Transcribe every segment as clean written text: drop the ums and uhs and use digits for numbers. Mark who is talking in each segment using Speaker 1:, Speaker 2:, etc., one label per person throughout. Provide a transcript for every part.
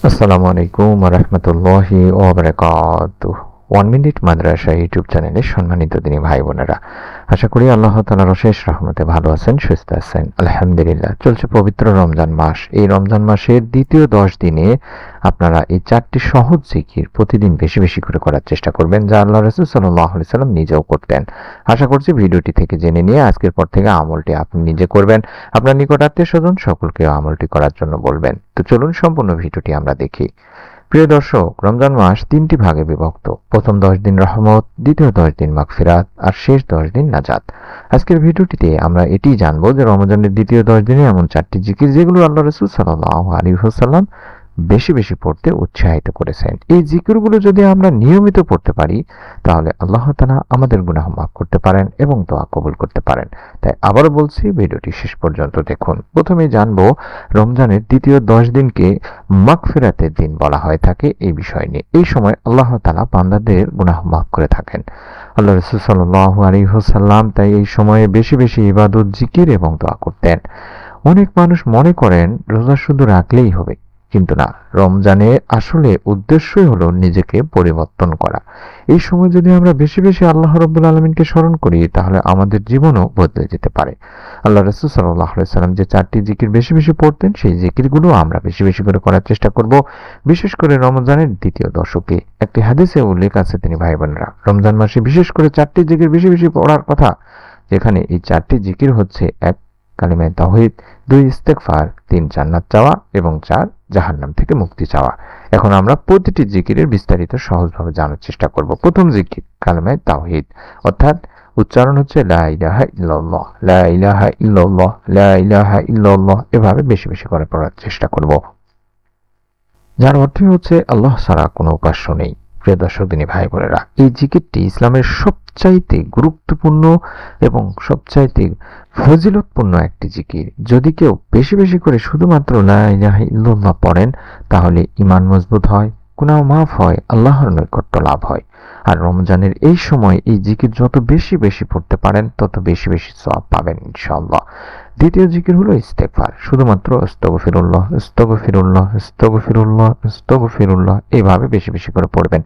Speaker 1: আসসালামু আলাইকুম ওয়া রাহমাতুল্লাহি ওয়া বারাকাতুহু। 1 মিনিট মাদ্রাসা ইউটিউব চ্যানেলে সম্মানিত দিনী ভাই বোনেরা, আশা করি আল্লাহ তাআলার অশেষ রহমতে ভালো আছেন, সুস্থ আছেন। আলহামদুলিল্লাহ। চলছে পবিত্র রমজান মাস। এই রমজান মাসের দ্বিতীয় 10 দিনে আপনারা এই 4টি সহজ জিকির প্রতিদিন বেশি বেশি করে করার চেষ্টা করবেন, যা আল্লাহ রাসূল সাল্লাল্লাহু আলাইহি সাল্লাম নিজেও করতেন। আশা করছি ভিডিওটি থেকে জেনে নিয়ে আজকের পর থেকে আমলটি আপনি নিজে করবেন, আপনার নিকট আত্মীয়-স্বজন সকলকে আমলটি করার জন্য বলবেন। তো চলুন সম্পূর্ণ ভিডিওটি আমরা দেখি। প্রিয় দর্শক, রমজান মাস 3টি ভাগে বিভক্ত। প্রথম 10 দিন রহমত, দ্বিতীয় 10 দিন মাগফিরাত আর শেষ 10 দিন নাজাত। আজকের ভিডিওটিতে আমরা এটিই জানবো যে রমজানের দ্বিতীয় 10 দিনে এমন 4টি জিকির যেগুলো আল্লাহ রাসূল সাল্লাল্লাহু আলাইহি ওয়াসাল্লাম বেশি বেশি পড়তে উৎসাহিত করেছেন। এই জিকিরগুলো যদি আমরা নিয়মিত পড়তে পারি তাহলে আল্লাহ তাআলা আমাদের গুনাহ মাফ করতে পারেন এবং দোয়া কবুল করতে পারেন। তাই আবারও বলছি, ভিডিওটি শেষ পর্যন্ত দেখুন। প্রথমে জানবো রমজানের দ্বিতীয় 10 দিনকে মাগফিরাতের দিন বলা হয়ে থাকে এই বিষয় নিয়ে। এই সময় আল্লাহ তাআলা বান্দাদের গুনাহ মাফ করে থাকেন। আল্লাহ রাসূল সাল্লাল্লাহু আলাইহি ওয়াসাল্লাম তাই এই সময়ে বেশি বেশি ইবাদত, জিকির এবং দোয়া করতেন। অনেক মানুষ মনে করেন রোজা শুধু রাখলেই হবে, কিন্তু না, রমজানের আসলে উদ্দেশ্যই হলো নিজেকে পরিবর্তন করা। এই সময় যদি আমরা বেশি বেশি আল্লাহ রাব্বুল আলামিনকে স্মরণ করি তাহলে আমাদের জীবনও বদলে যেতে পারে। আল্লাহ রাসূল সাল্লাল্লাহু আলাইহি সাল্লাম যে 4টি জিকির বেশি বেশি পড়তেন সেই জিকিরগুলো আমরা বেশি বেশি করে করার চেষ্টা করব, বিশেষ করে রমজানের দ্বিতীয় দশকে। একটি হাদিসে উল্লেখ আছে, তিনি ভাই বোনেরা, রমজান মাসে বিশেষ করে 4টি জিকির বেশি বেশি পড়ার কথা, যেখানে এই 4টি জিকির হচ্ছে: 1 কালিমায়ে তাওহীদ, 2 ইস্তেগফার, 3 জান্নাত চাওয়া এবং 4 জাহান্নাম থেকে মুক্তি চাওয়া। এখন আমরা প্রতিটি জিকিরের বিস্তারিত সহজভাবে জানার চেষ্টা করব। প্রথম জিকির কালিমায়ে তাওহীদ, অর্থাৎ উচ্চারণ হচ্ছে লা ইলাহা ইল্লাল্লাহ, লা ইলাহা ইল্লাল্লাহ, লা ইলাহা ইল্লাল্লাহ। এভাবে বেশি বেশি করে পড়ার চেষ্টা করব, যার অর্থ হচ্ছে আল্লাহ ছাড়া কোনো উপাস্য নেই। প্রিয় দর্শক দিনী ভাই বোনেরা, এই জিকিরটি ইসলামের সবচাইতে গুরুত্বপূর্ণ এবং সবচাইতে ফজিলতপূর্ণ একটি জিকির। যদি কেউ বেশি বেশি করে শুধুমাত্র লা ইলাহা ইল্লাল্লাহ পড়েন তাহলে ঈমান মজবুত হয়, গুনাহ মাফ হয়, আল্লাহর নৈকট্য লাভ হয়। আর রমজানের এই সময় এই জিকির যত বেশি বেশি পড়তে পারেন তত বেশি বেশি সওয়াব পাবেন ইনশাআল্লাহ। দ্বিতীয় জিকির হলো ইস্তেগফার, শুধুমাত্র আস্তাগফিরুল্লাহ, আস্তাগফিরুল্লাহ, আস্তাগফিরুল্লাহ, আস্তাগফিরুল্লাহ এভাবে বেশি বেশি করে পড়বেন,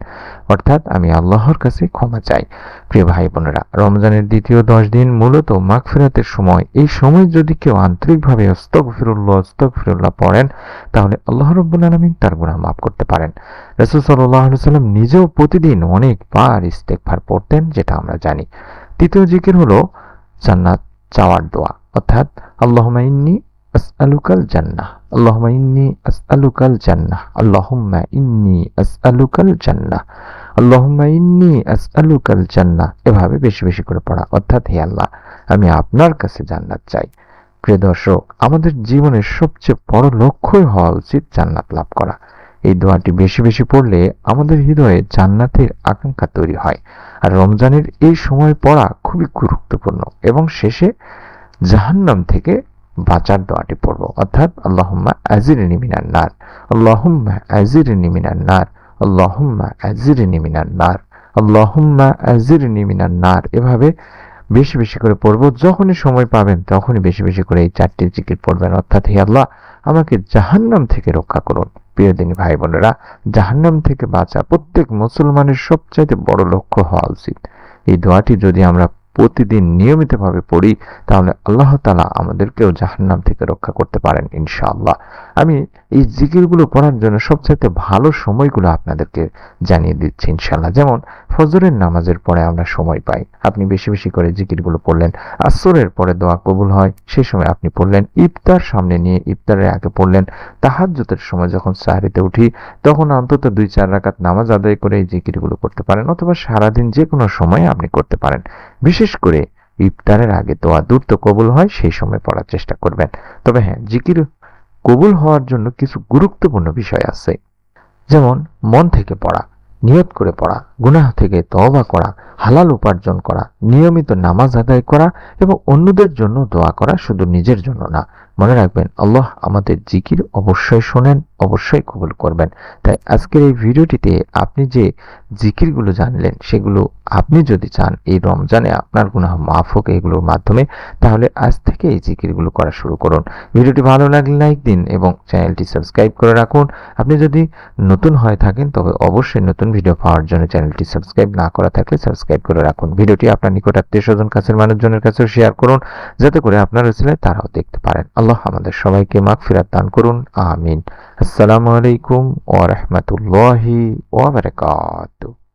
Speaker 1: অর্থাৎ আমি আল্লাহর কাছে ক্ষমা চাই। প্রিয় ভাই বোনেরা, রমজানের দ্বিতীয় 10 দিন মূলত মাগফিরাতের সময়। এই সময় যদি কেউ আন্তরিকভাবে আস্তাগফিরুল্লাহ, আস্তাগফিরুল্লাহ পড়েন তাহলে আল্লাহ রাব্বুল আলামিন তার গুনাহ মাফ করতে পারেন। রাসূল সাল্লাল্লাহু আলাইহি ওয়াসাল্লাম নিজেও প্রতিদিন অনেকবার ইস্তেগফার পড়তেন, যেটা আমরা জানি। তৃতীয় জিকির হলো জান্নাত চাওয়ার দোয়া, অর্থাৎ আল্লাহুম্মা ইন্নী আসআলুকাল জান্নাহ, আল্লাহুম্মা ইন্নী আসআলুকাল জান্নাহ, আল্লাহুম্মা ইন্নী আসআলুকাল জান্নাহ, আল্লাহুম্মা ইন্নী আসআলুকাল জান্নাহ। এভাবে বেশি বেশি করে পড়া, অর্থাৎ হে আল্লাহ, আমি আপনার কাছে জান্নাত চাই। প্রিয় দর্শক, আমাদের জীবনের সবচেয়ে বড় লক্ষ্যই হওয়া উচিত জান্নাত লাভ করা। এই দোয়াটি বেশি বেশি পড়লে আমাদের হৃদয়ে জান্নাতের আকাঙ্ক্ষা তৈরি হয়। আর রমজানের এই সময় পড়া খুবই গুরুত্বপূর্ণ। এবং শেষে জাহান্নাম থেকে বাঁচার দোয়াটি পড়ব, অর্থাৎ আল্লাহুম্মা আজিরনি মিনান নার, আল্লাহুম্মা আজিরনি মিনান নার, আল্লাহুম্মা আজিরনি মিনান নার, আল্লাহুম্মা আজিরনি মিনান নার। এভাবে বেশি বেশি করে পড়ব। যখনই সময় পাবেন তখনই বেশি বেশি করে এই 4টি জিকির পড়বেন, অর্থাৎ হে আল্লাহ, আমাকে জাহান্নাম থেকে রক্ষা করুন। প্রিয় দিনী ভাই বোনেরা, জাহান্নাম থেকে বাঁচা প্রত্যেক মুসলমানের সবচাইতে বড় লক্ষ্য হওয়া উচিত। এই দোয়াটি যদি আমরা প্রতিদিন নিয়মিতভাবে পড়ি তাহলে আল্লাহ তাআলা আমাদেরকেও জাহান্নাম থেকে রক্ষা করতে পারেন ইনশাআল্লাহ। আমি এই জিকিরগুলো পড়ার জন্য সবচাইতে ভালো সময়গুলো আপনাদেরকে জানিয়ে দিচ্ছি ইনশাআল্লাহ। যেমন ফজরের নামাজের পরে আমরা সময় পাই, আপনি বেশি বেশি করে জিকিরগুলো পড়লেন। আসরের পরে দোয়া কবুল হয়, সেই সময় আপনি পড়লেন। ইফতার সামনে নিয়ে ইফতারের আগে পড়লেন। তাহাজ্জুদের সময় যখন সাহরিতে উঠি তখন অন্তত 2-4 রাকাত নামাজ আদায় করে এই জিকিরগুলো করতে পারেন, অথবা সারাদিন যে কোনো সময় আপনি করতে পারেন। বিশেষ করে ইফতারের আগে দোয়া দ্রুত কবুল হয় সেই সময় পড়ার চেষ্টা করবেন। তবে হ্যাঁ, জিকির কবুল হওয়ার জন্য কিছু গুরুত্বপূর্ণ বিষয় আছে, যেমন মন থেকে পড়া, নিয়ত করে পড়া, গুনাহ থেকে তওবা করা, হালাল উপার্জন করা, নিয়মিত নামাজ আদায় করা এবং অন্যদের জন্য দোয়া করা, শুধু নিজের জন্য না। মনে রাখবেন, আল্লাহ আমাদের জিকির অবশ্যই শোনেন, অবশ্যই কবুল করবেন। তাই আজকের এই ভিডিওটিতে আপনি যে জিকিরগুলো জানলেন সেগুলো আপনি যদি চান এই রমজানে আপনার গুনাহ মাফ হোক এগুলোর মাধ্যমে, তাহলে আজ থেকে এই জিকিরগুলো করা শুরু করুন। ভিডিওটি ভালো লাগলে লাইক দিন এবং চ্যানেলটি সাবস্ক্রাইব করে রাখুন। আপনি যদি নতুন হয়ে থাকেন তবে অবশ্যই নতুন ভিডিও পাওয়ার জন্য চ্যানেলটি সাবস্ক্রাইব না করা থাকলে সাবস্ক্রাইব করে রাখুন। ভিডিওটি আপনার নিকট আত্মীয়স্বজন কাছের মানুষজনের কাছেও শেয়ার করুন, যাতে করে আপনার ওসিলায় তারাও দেখতে পারেন। আল্লাহ আমাদের সবাইকে মাগফিরাত দান করুন, আমিন। আসসালামু আলাইকুম ওয়া রাহমাতুল্লাহি ওয়া বারাকাতুহু।